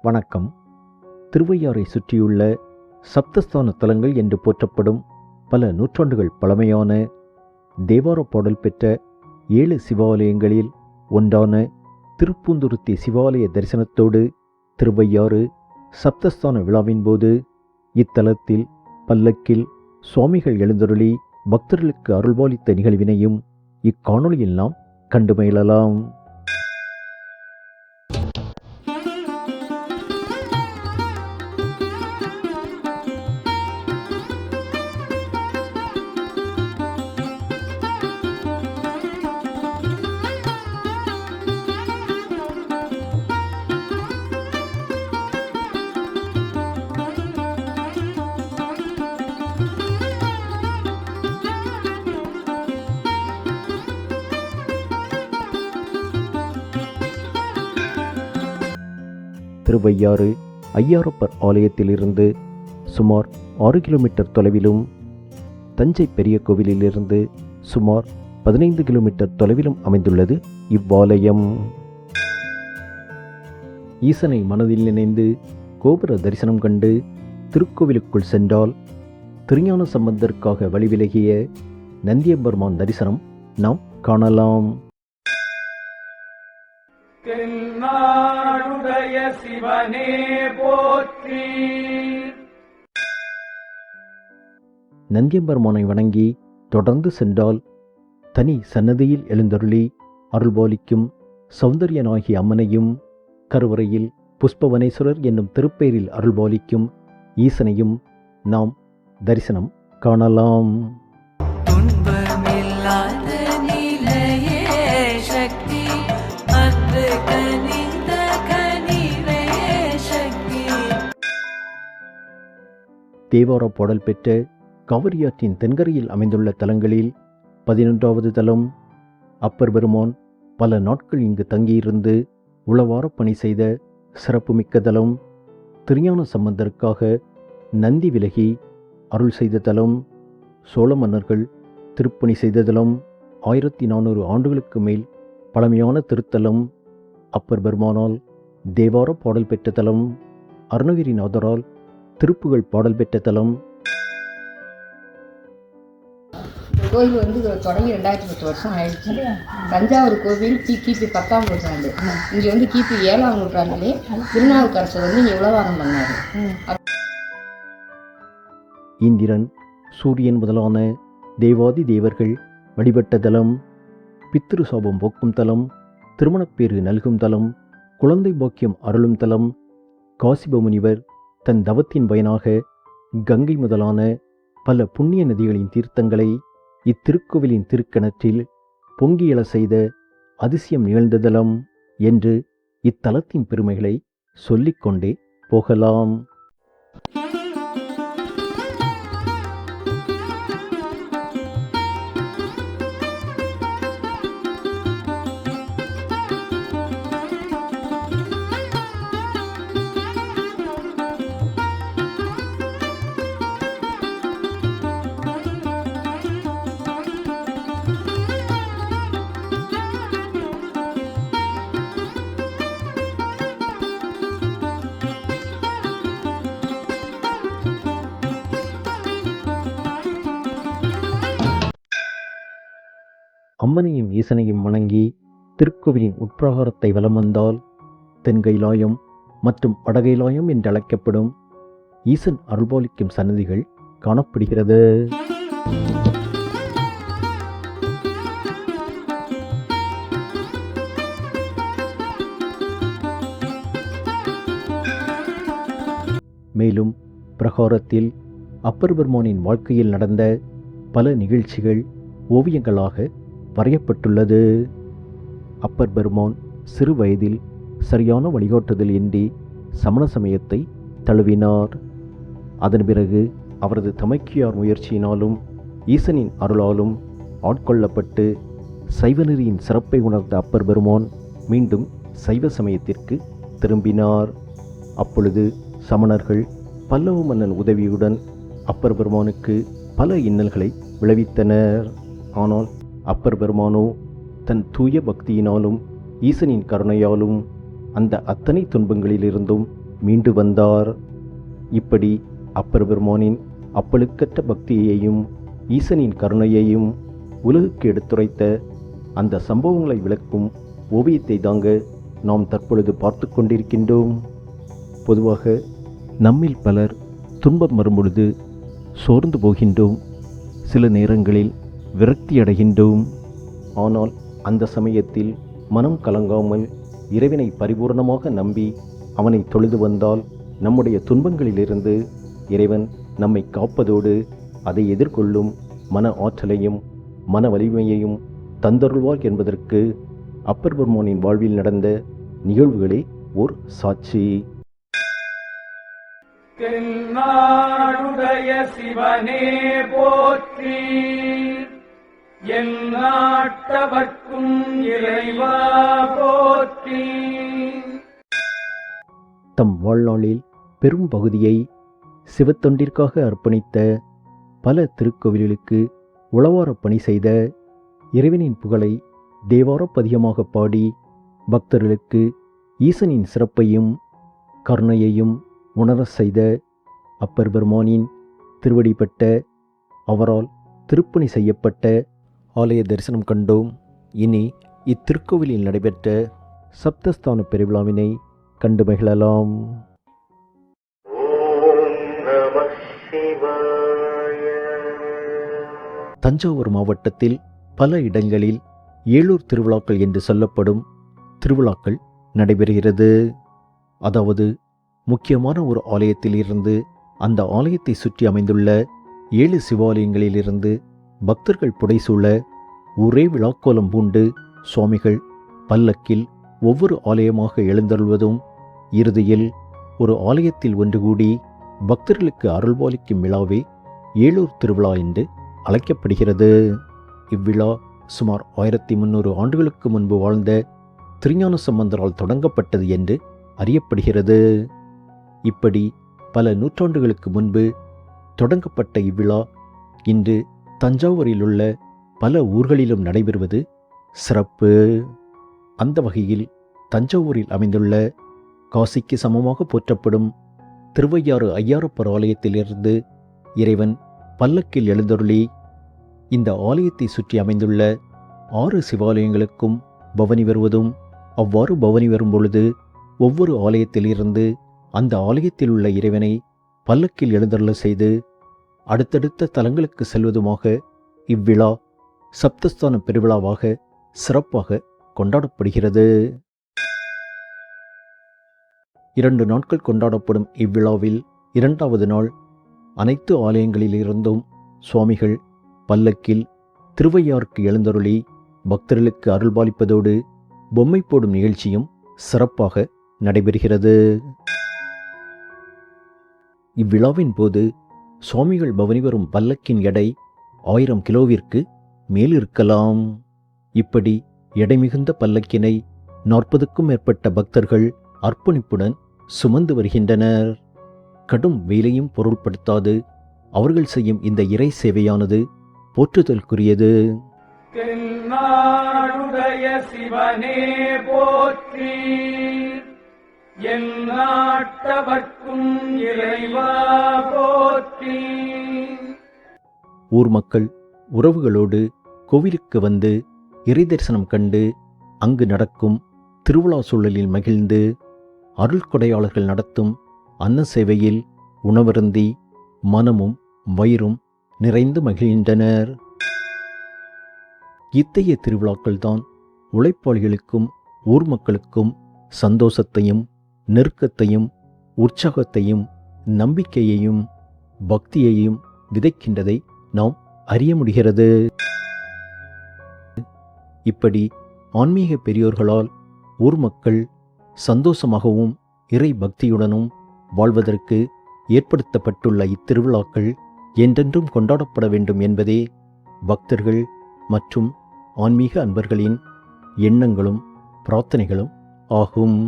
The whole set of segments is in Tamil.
வணக்கம். திருவையாறை சுற்றியுள்ள சப்தஸ்தான தலங்கள் என்று போற்றப்படும் பல நூற்றாண்டுகள் பழமையான தேவார பாடல் பெற்ற 7 சிவாலயங்களில் ஒன்றான திருப்பூந்துருத்தி சிவாலய தரிசனத்தோடு திருவையாறு சப்தஸ்தான விழாவின் போது இத்தலத்தில் பல்லக்கில் சுவாமிகள் எழுந்தருளி பக்தர்களுக்கு அருள்பாலித்த நிகழ்வினையும் இக்காணொளியில் நாம் கண்டு மகிழலாம். திருவையாறு ஐயாரப்பர் ஆலயத்திலிருந்து சுமார் 6 கிலோமீட்டர் தொலைவிலும், தஞ்சை பெரிய கோவிலிலிருந்து சுமார் 15 கிலோமீட்டர் தொலைவிலும் அமைந்துள்ளது இவ்வாலயம். ஈசனை மனதில் நினைந்து கோபுர தரிசனம் கண்டு திருக்கோவிலுக்குள் சென்றால் திருஞான சம்பந்தருக்காக வழிவிலகிய நந்தியம்பெருமான் தரிசனம் நாம் காணலாம். தென்னாடுடைய சிவனே போற்றி. நந்தியம்பெருமானை வணங்கி தொடர்ந்து சென்றால் தனி சன்னதியில் எழுந்தருளி அருள்பாலிக்கும் சௌந்தர்யனாகிய அம்மனையும், கருவறையில் புஷ்பவனேஸ்வரர் என்னும் திருப்பெயரில் அருள்பாலிக்கும் ஈசனையும் நாம் தரிசனம் காணலாம். தேவார பாடல் பெற்ற காவிரியாற்றின் தென்கரையில் அமைந்துள்ள தலங்களில் 11வது தலம் அப்பர் பெருமான் பல நாட்கள் இங்கு தங்கியிருந்து உளவார பணி செய்த சிறப்புமிக்க தலம். திருஞான சம்பந்தருக்காக நந்தி விலகி அருள் செய்த தலம். சோழ மன்னர்கள் திருப்பணி செய்த தலம். 1400 ஆண்டுகளுக்கு மேல் பழமையான திருத்தலம். அப்பர் பெருமானால் தேவார பாடல் பெற்ற தலம். அருணகிரிநாதரால் திருப்புகழ் பாடல் பெற்ற தலம். கோயில் தொடங்கி 2010 வருஷம் ஆயிடுச்சு. தஞ்சாவூர் கோவில் கிபி 10ஆம் நூற்றாண்டு. இங்கே கிபி 7ஆம் நூற்றாண்டிலே திருநாவுக்கரசர் இங்கே உலவாரம் பண்ணார். இந்திரன், சூரியன் முதலான தேவாதி தேவர்கள் வழிபட்ட தலம். பித்ரு சாபம் போக்கும் தலம். திருமணப்பேறு நல்கும் தலம். குழந்தை பாக்கியம் அருளும் தலம். காசிப முனிவர் தன் தவத்தின் பயனாக கங்கை முதலான பல புண்ணிய நதிகளின் தீர்த்தங்களை இத்திருக்கோவிலின் திருக்கிணற்றில் பொங்கியல செய்த அதிசயம் நிகழ்ந்த தலம் என்று இத்தலத்தின் பெருமைகளை சொல்லிக்கொண்டே போகலாம். அம்மனையும் ஈசனையும் வணங்கி திருக்கோவிலின் உட்பிரகாரத்தை வலம் வந்தால் தென்கைலாயம் மற்றும் வடகைலாயம் என்றழைக்கப்படும் ஈசன் அருள்பாலிக்கும் சன்னதிகள் காணப்படுகிறது. மேலும் பிரகாரத்தில் அப்பர் பெருமானின் வாழ்க்கையில் நடந்த பல நிகழ்ச்சிகள் ஓவியங்களாக வரையப்பட்டுள்ளது. அப்பர் பெருமான் சிறு வயதில் சரியான வழிகாட்டுதல் இன்றி சமண சமயத்தை தழுவினார். அதன் பிறகு அவரது தமக்கியார் முயற்சியினாலும் ஈசனின் அருளாலும் ஆட்கொள்ளப்பட்டு சைவநெறியின் சிறப்பை உணர்ந்த அப்பர் பெருமான் மீண்டும் சைவ சமயத்திற்கு திரும்பினார். அப்பொழுது சமணர்கள் பல்லவ மன்னன் உதவியுடன் அப்பர் பெருமானுக்கு பல இன்னல்களை விளைவித்தனர். ஆனால் அப்பர் பெருமானோ தன் தூய பக்தியினாலும் ஈசனின் கருணையாலும் அந்த அத்தனை துன்பங்களிலிருந்தும் மீண்டு வந்தார். இப்படி அப்பர் பெருமானின் அப்பழுக்கற்ற பக்தியையும் ஈசனின் கருணையையும் உலகுக்கு எடுத்துரைத்த அந்த சம்பவங்களை விளக்கும் ஓவியத்தை தாங்க நாம் தற்பொழுது பார்த்து கொண்டிருக்கின்றோம். பொதுவாக நம்மில் பலர் துன்பம் வரும்பொழுது சோர்ந்து போகின்றோம், சில நேரங்களில் விரக்தி அடைகின்றோம். ஆனால் அந்த சமயத்தில் மனம் கலங்காமல் இறைவனை பரிபூர்ணமாக நம்பி அவனை தொழுது வந்தால் நம்முடைய துன்பங்களிலிருந்து இறைவன் நம்மை காப்பதோடு அதை எதிர்கொள்ளும் மன ஆற்றலையும் மன வலிமையையும் தந்தருள்வார் என்பதற்கு அப்பர் பெருமானின் வாழ்வில் நடந்த நிகழ்வுகளே ஓர் சாட்சி. தென்னாடுடைய சிவனே போற்றி, என் நாட்டவர்க்கும் இறைவா போற்றி. தம் வாழ்நாளில் பெரும் பகுதியை சிவத்தொண்டிற்காக அர்ப்பணித்த பல திருக்கோவில்களுக்கு உளவார பணி செய்த இறைவனின் புகழை தேவாரப்பதிகமாக பாடி பக்தர்களுக்கு ஈசனின் சிறப்பையும் கருணையையும் உணர செய்த அப்பர் பெருமானின் திருவடிப்பட்ட அவரால் திருப்பணி செய்யப்பட்ட ஆலய தரிசனம் கண்டோம். இனி இத்திருக்கோவிலில் நடைபெற்ற சப்தஸ்தான பெருவிழாவினை கண்டு மகிழலாம். தஞ்சாவூர் மாவட்டத்தில் பல இடங்களில் ஏழூர் திருவிழாக்கள் என்று சொல்லப்படும் திருவிழாக்கள் நடைபெறுகிறது. அதாவது முக்கியமான ஒரு ஆலயத்திலிருந்து அந்த ஆலயத்தை சுற்றி அமைந்துள்ள 7 சிவாலயங்களிலிருந்து பக்தர்கள் புடைசூழ ஒரே விழாக்கோலம் பூண்டு சுவாமிகள் பல்லக்கில் ஒவ்வொரு ஆலயமாக எழுந்தருள்வதும் இறுதியில் ஒரு ஆலயத்தில் ஒன்று கூடி பக்தர்களுக்கு அருள்பாலிக்கும் விழாவே ஏழூர் திருவிழா என்று அழைக்கப்படுகிறது. இவ்விழா சுமார் 1300 ஆண்டுகளுக்கு முன்பு வாழ்ந்த திருஞான சம்பந்தரால் தொடங்கப்பட்டது என்று அறியப்படுகிறது. இப்படி பல நூற்றாண்டுகளுக்கு முன்பு தொடங்கப்பட்ட இவ்விழா இன்று தஞ்சாவூரில் உள்ள பல ஊர்களிலும் நடைபெறுவது சிறப்பு. அந்த வகையில் தஞ்சாவூரில் அமைந்துள்ள காசிக்கு சமமாக போற்றப்படும் திருவையாறு ஐயாரப்பர் ஆலயத்திலிருந்து இறைவன் பல்லக்கில் எழுந்தருளி இந்த ஆலயத்தை சுற்றி அமைந்துள்ள 6 சிவாலயங்களுக்கும் பவனி வருவதும், அவ்வாறு பவனி வரும்பொழுது ஒவ்வொரு ஆலயத்திலிருந்து அந்த ஆலயத்தில் உள்ள இறைவனை பல்லக்கில் எழுந்தருள செய்து அடுத்தடுத்த தலங்களுக்கு செல்வதுமாக இவ்விழா சப்தஸ்தான பெருவிழாவாக சிறப்பாக கொண்டாடப்படுகிறது. 2 நாட்கள் கொண்டாடப்படும் இவ்விழாவில் 2வது நாள் அனைத்து ஆலயங்களிலிருந்தும் சுவாமிகள் பல்லக்கில் திருவையாருக்கு எழுந்தருளி பக்தர்களுக்கு அருள்பாலிப்பதோடு பொம்மை போடும் நிகழ்ச்சியும் சிறப்பாக நடைபெறுகிறது. இவ்விழாவின் போது சுவாமிகள் பவனி வரும் பல்லக்கின் எடை 1000 கிலோவிற்கு மேல் இருக்கலாம். இப்படி எடை மிகுந்த பல்லக்கினை 40க்கும் மேற்பட்ட பக்தர்கள் அர்ப்பணிப்புடன் சுமந்து வருகின்றனர். கடும் வெயிலையும் பொருட்படுத்தாது அவர்கள் செய்யும் இந்த இறை சேவையானது போற்றுதலுக்குரியது. தென்னாடுடைய சிவனே போற்றி, என் நாட்டவர்க்கும் இறைவா போற்றி. ஊர் மக்கள் உறவுகளோடு கோவிலுக்கு வந்து இறை தரிசனம் கண்டு அங்கு நடக்கும் திருவிழா சூழலில் மகிழ்ந்து அருள் கொடையாளர்கள் நடத்தும் அன்ன சேவையில் உணவருந்தி மனமும் வயிறும் நிறைந்து மகிழ்கின்றனர். இத்தகைய திருவிழாக்கள்தான் உழைப்பாளிகளுக்கும் ஊர் மக்களுக்கும் சந்தோஷத்தையும் நெருக்கத்தையும் உற்சாகத்தையும் நம்பிக்கையையும் பக்தியையும் விதைக்கின்றதை நாம் அறிய முடிகிறது. இப்படி ஆன்மீக பெரியோர்களால் ஊர் மக்கள் சந்தோஷமாகவும் இறை பக்தியுடனும் வாழ்வதற்கு ஏற்படுத்தப்பட்டுள்ள இத்திருவிழாக்கள் என்றென்றும் கொண்டாடப்பட வேண்டும் என்பதே பக்தர்கள் மற்றும் ஆன்மீக அன்பர்களின் எண்ணங்களும் பிரார்த்தனைகளும் ஆகும்.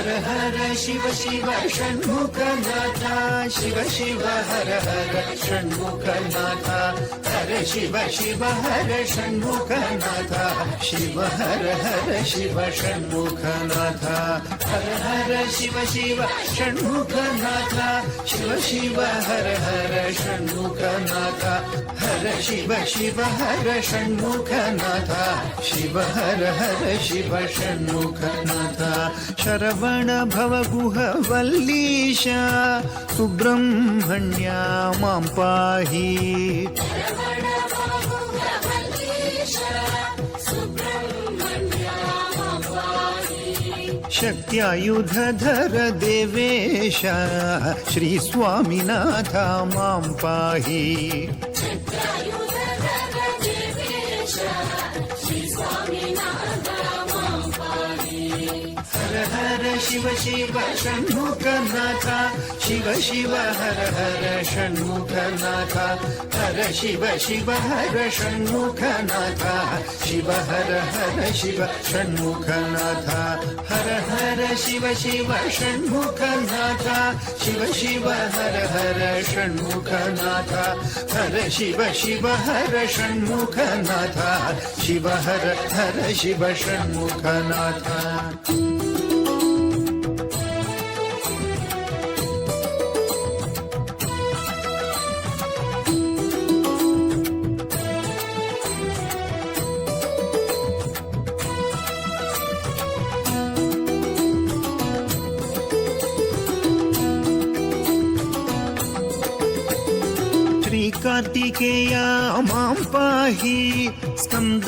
हर हर शिव शिव षण्मुखनाथा शिव शिव हर हर षण्मुखनाथा हर शिव शिव हर षण्मुखनाथा शिव हर हर शिव षण्मुखनाथा हर हर शिव शिव षण्मुखनाथा शिव शिव हर हर षण्मुखनाथा हर शिव शिव हर षण्मुखनाथा शिव हर हर शिव षण्मुखनाथा शरवण भव गुह वल्लीश सुब्रह्मण्या मां पाहि शक्त्यायुधधर देवेश श्री स्वामिनाथ मां पाहि हर हर शिव शिव षण्मुखनाथा शिव शिव हर हर षण्मुखनाथा हर शिव शिव हर षण्मुखनाथा शिव हर हर शिव षण्मुखनाथा हर हर शिव शिव षण्मुखनाथा शिव शिव हर हर षण्मुखनाथा हर शिव शिव हर षण्मुखनाथा शिव हर हर शिव षण्मुखनाथा कार्तिकेया मां पाहि स्कंद